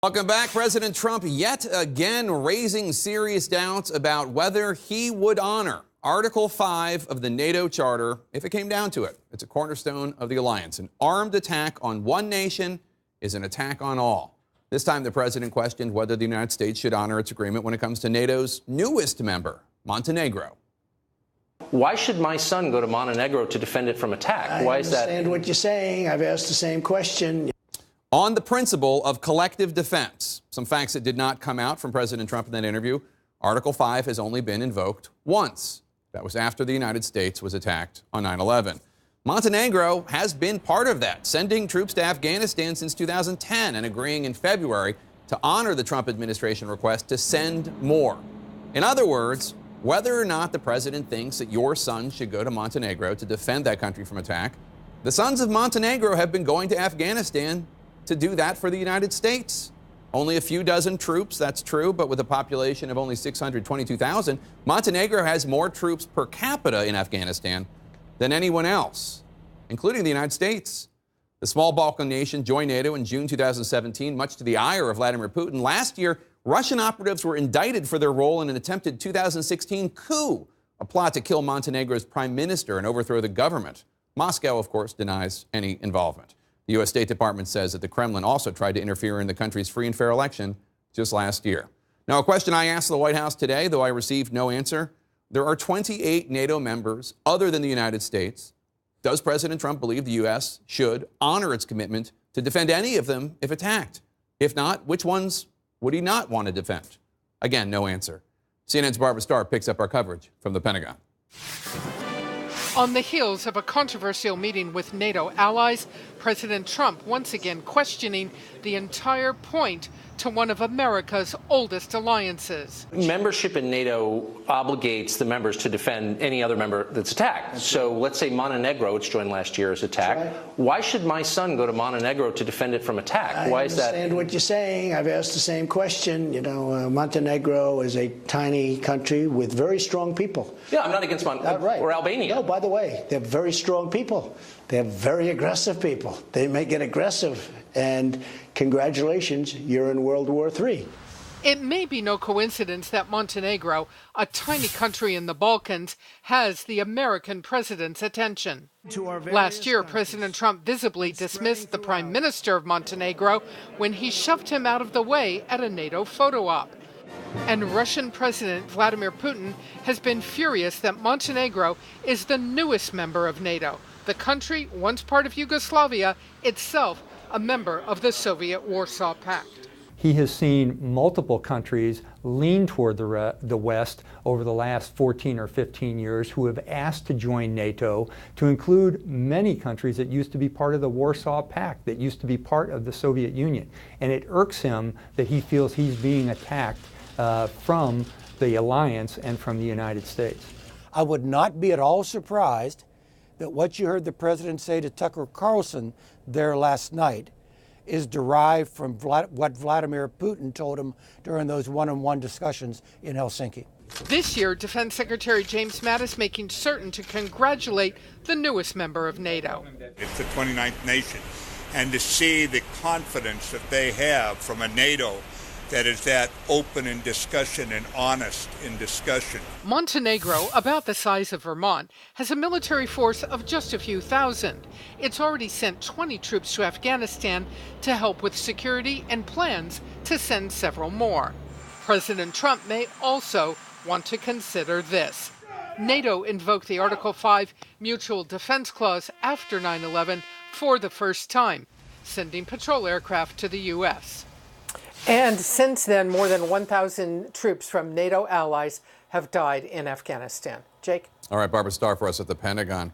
Welcome back. President Trump yet again raising serious doubts about whether he would honor Article 5 of the NATO Charter if it came down to it. It's a cornerstone of the alliance. An armed attack on one nation is an attack on all. This time the president questioned whether the United States should honor its agreement when it comes to NATO's newest member, Montenegro. Why should my son go to Montenegro to defend it from attack? Why is that? I understand what you're saying. I've asked the same question. On the principle of collective defense, some facts that did not come out from President Trump in that interview. Article 5 has only been invoked once. That was after the United States was attacked on 9/11. Montenegro has been part of that, sending troops to Afghanistan since 2010 and agreeing in February to honor the Trump administration request to send more. In other words, whether or not the president thinks that your son should go to Montenegro to defend that country from attack, the sons of Montenegro have been going to Afghanistan to do that for the United States. Only a few dozen troops, that's true, but with a population of only 622,000, Montenegro has more troops per capita in Afghanistan than anyone else, including the United States. The small Balkan nation joined NATO in June 2017, much to the ire of Vladimir Putin. Last year, Russian operatives were indicted for their role in an attempted 2016 coup, a plot to kill Montenegro's prime minister and overthrow the government. Moscow, of course, denies any involvement. The U.S. State Department says that the Kremlin also tried to interfere in the country's free and fair election just last year. Now, a question I asked the White House today, though I received no answer. There are 28 NATO members other than the United States. Does President Trump believe the U.S. should honor its commitment to defend any of them if attacked? If not, which ones would he not want to defend? Again, no answer. CNN's Barbara Starr picks up our coverage from the Pentagon. On the heels of a controversial meeting with NATO allies, President Trump once again questioning the entire point to one of America's oldest alliances. Membership in NATO obligates the members to defend any other member that's attacked. So let's say Montenegro, which joined last year, is attacked. Right. Why should my son go to Montenegro to defend it from attack? Why is that? I understand what you're saying. I've asked the same question. You know, Montenegro is a tiny country with very strong people. Yeah, I'm not against Right. or Albania. No, by the way, they're very strong people. They're very aggressive people. They may get aggressive, and congratulations, you're in World War III. It may be no coincidence that Montenegro, a tiny country in the Balkans, has the American president's attention. Last year, President Trump visibly dismissed the prime minister of Montenegro when he shoved him out of the way at a NATO photo op. And Russian President Vladimir Putin has been furious that Montenegro is the newest member of NATO, the country once part of Yugoslavia, itself a member of the Soviet Warsaw Pact. He has seen multiple countries lean toward the West over the last 14 or 15 years who have asked to join NATO, to include many countries that used to be part of the Warsaw Pact, that used to be part of the Soviet Union. And it irks him that he feels he's being attacked from the alliance and from the United States. I would not be at all surprised that what you heard the president say to Tucker Carlson there last night is derived from what Vladimir Putin told him during those one-on-one discussions in Helsinki. This year, Defense Secretary James Mattis making certain to congratulate the newest member of NATO. It's the 29th nation, and to see the confidence that they have from a NATO that is that open in discussion and honest in discussion. Montenegro, about the size of Vermont, has a military force of just a few thousand. It's already sent 20 troops to Afghanistan to help with security and plans to send several more. President Trump may also want to consider this. NATO invoked the Article 5 Mutual Defense Clause after 9/11 for the first time, sending patrol aircraft to the U.S. And since then, more than 1,000 troops from NATO allies have died in Afghanistan. Jake? All right, Barbara Starr for us at the Pentagon.